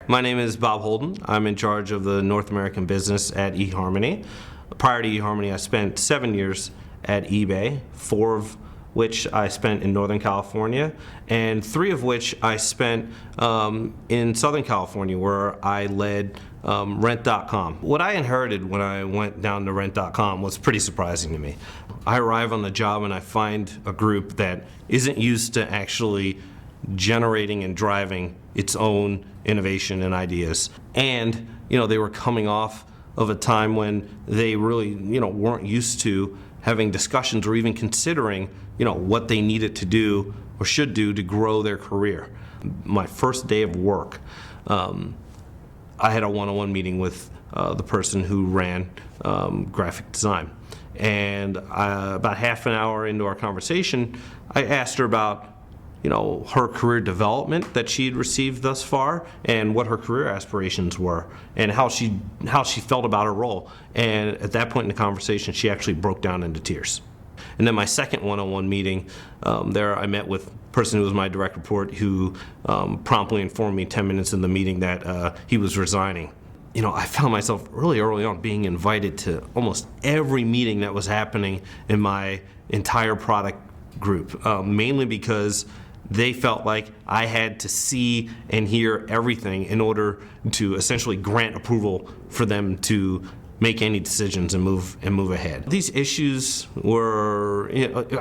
My name is Bob Holden. I'm in charge of the North American business at eHarmony. Prior to eHarmony, I spent 7 years at eBay, 4 of which I spent in Northern California, and 3 of which I spent in Southern California, where I led Rent.com. What I inherited when I went down to Rent.com was pretty surprising to me. I arrive on the job and I find a group that isn't used to actually generating and driving its own innovation and ideas. And they were coming off of a time when they really weren't used to having discussions or even considering what they needed to do or should do to grow their career. My first day of work, I had a one-on-one meeting with the person who ran graphic design. And about half an hour into our conversation, I asked her about her career development that she had received thus far, and what her career aspirations were, and how she felt about her role. And at that point in the conversation, she actually broke down into tears. And then my second one-on-one meeting, there I met with a person who was my direct report, who promptly informed me 10 minutes in the meeting that he was resigning. I found myself really early on being invited to almost every meeting that was happening in my entire product group, mainly because they felt like I had to see and hear everything in order to essentially grant approval for them to make any decisions and move ahead. These issues were,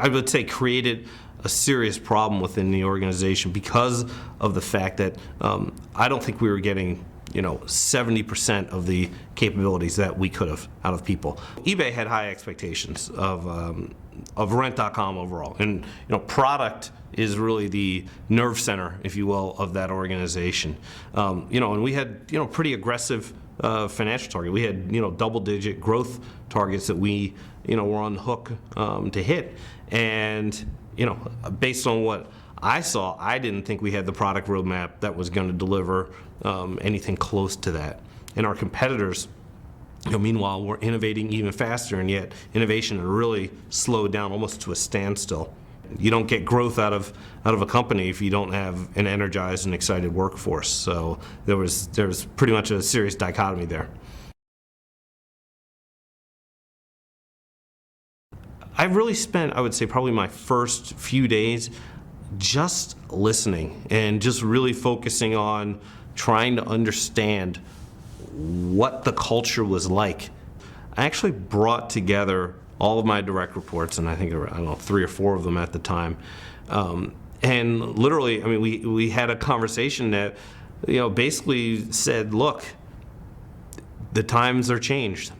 I would say, created a serious problem within the organization because of the fact that I don't think we were getting 70% of the capabilities that we could have out of people. eBay had high expectations of Rent.com overall, and product is really the nerve center, if you will, of that organization. And we had pretty aggressive financial target. We had double-digit growth targets that we were on the hook to hit, and based on what I saw, I didn't think we had the product roadmap that was going to deliver anything close to that. And our competitors, meanwhile, were innovating even faster, and yet innovation really slowed down almost to a standstill. You don't get growth out of a company if you don't have an energized and excited workforce. So there was pretty much a serious dichotomy there. I really spent, I would say, probably my first few days just listening and just really focusing on trying to understand what the culture was like. I actually brought together all of my direct reports, and I think there were, 3 or 4 of them at the time. And literally, we had a conversation that, basically said, look, the times are changed.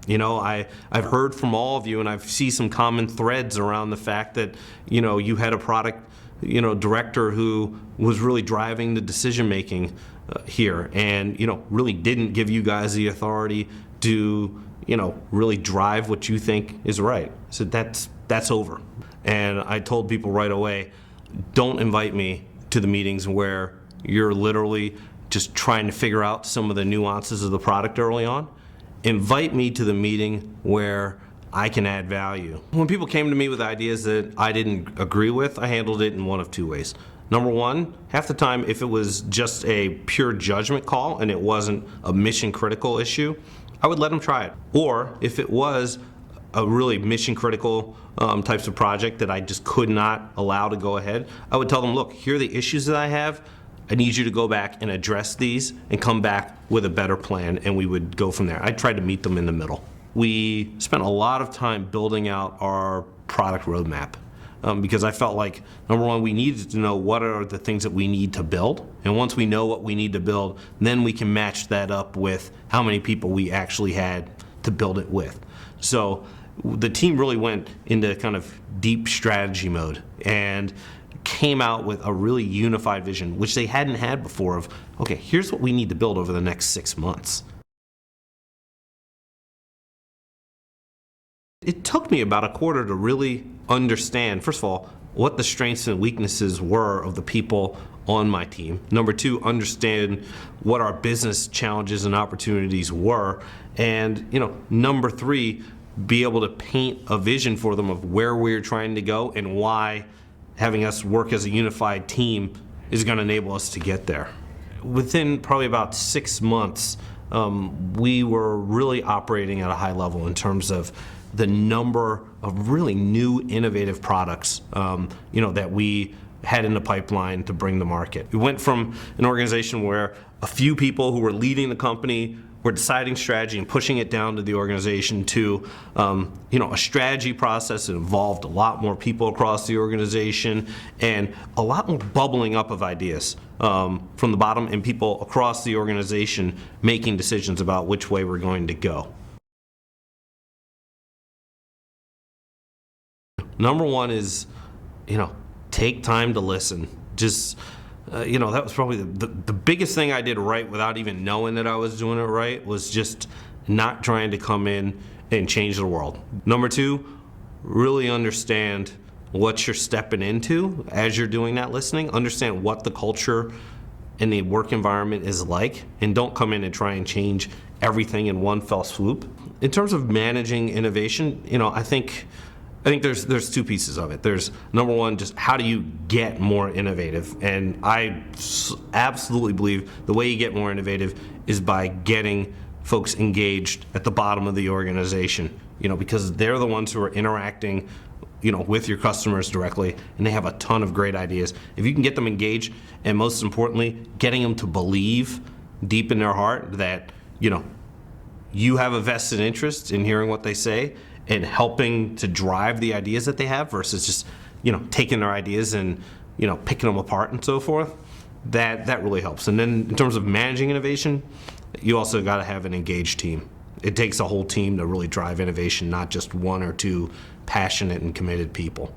I've heard from all of you, and I see some common threads around the fact that, you had a product director who was really driving the decision making here, and really didn't give you guys the authority to really drive what you think is right. So that's over. And I told people right away, don't invite me to the meetings where you're literally just trying to figure out some of the nuances of the product early on. Invite me to the meeting where I can add value. When people came to me with ideas that I didn't agree with, I handled it in one of 2 ways. Number one, half the time, if it was just a pure judgment call and it wasn't a mission critical issue, I would let them try it. Or if it was a really mission critical types of project that I just could not allow to go ahead, I would tell them, look, here are the issues that I have. I need you to go back and address these and come back with a better plan, and we would go from there. I tried to meet them in the middle. We spent a lot of time building out our product roadmap because I felt like, number one, we needed to know what are the things that we need to build, and once we know what we need to build, then we can match that up with how many people we actually had to build it with. So the team really went into kind of deep strategy mode and came out with a really unified vision, which they hadn't had before, of, okay, here's what we need to build over the next 6 months. It took me about a quarter to really understand, first of all, what the strengths and weaknesses were of the people on my team. Number two, understand what our business challenges and opportunities were. And number three, be able to paint a vision for them of where we're trying to go and why having us work as a unified team is going to enable us to get there. within probably about 6 months, we were really operating at a high level in terms of the number of really new innovative products that we had in the pipeline to bring to market. We went from an organization where a few people who were leading the company were deciding strategy and pushing it down to the organization to a strategy process that involved a lot more people across the organization and a lot more bubbling up of ideas from the bottom, and people across the organization making decisions about which way we're going to go. Number one is, take time to listen. Just, that was probably the biggest thing I did right without even knowing that I was doing it right, was just not trying to come in and change the world. Number two, really understand what you're stepping into as you're doing that listening. Understand what the culture and the work environment is like, and don't come in and try and change everything in one fell swoop. In terms of managing innovation, I think there's two pieces of it. There's number one, just how do you get more innovative? And I absolutely believe the way you get more innovative is by getting folks engaged at the bottom of the organization, because they're the ones who are interacting with your customers directly, and they have a ton of great ideas. If you can get them engaged, and most importantly, getting them to believe deep in their heart that, you have a vested interest in hearing what they say and helping to drive the ideas that they have versus just, taking their ideas and, picking them apart and so forth, that really helps. And then in terms of managing innovation, you also got to have an engaged team. It takes a whole team to really drive innovation, not just one or two passionate and committed people.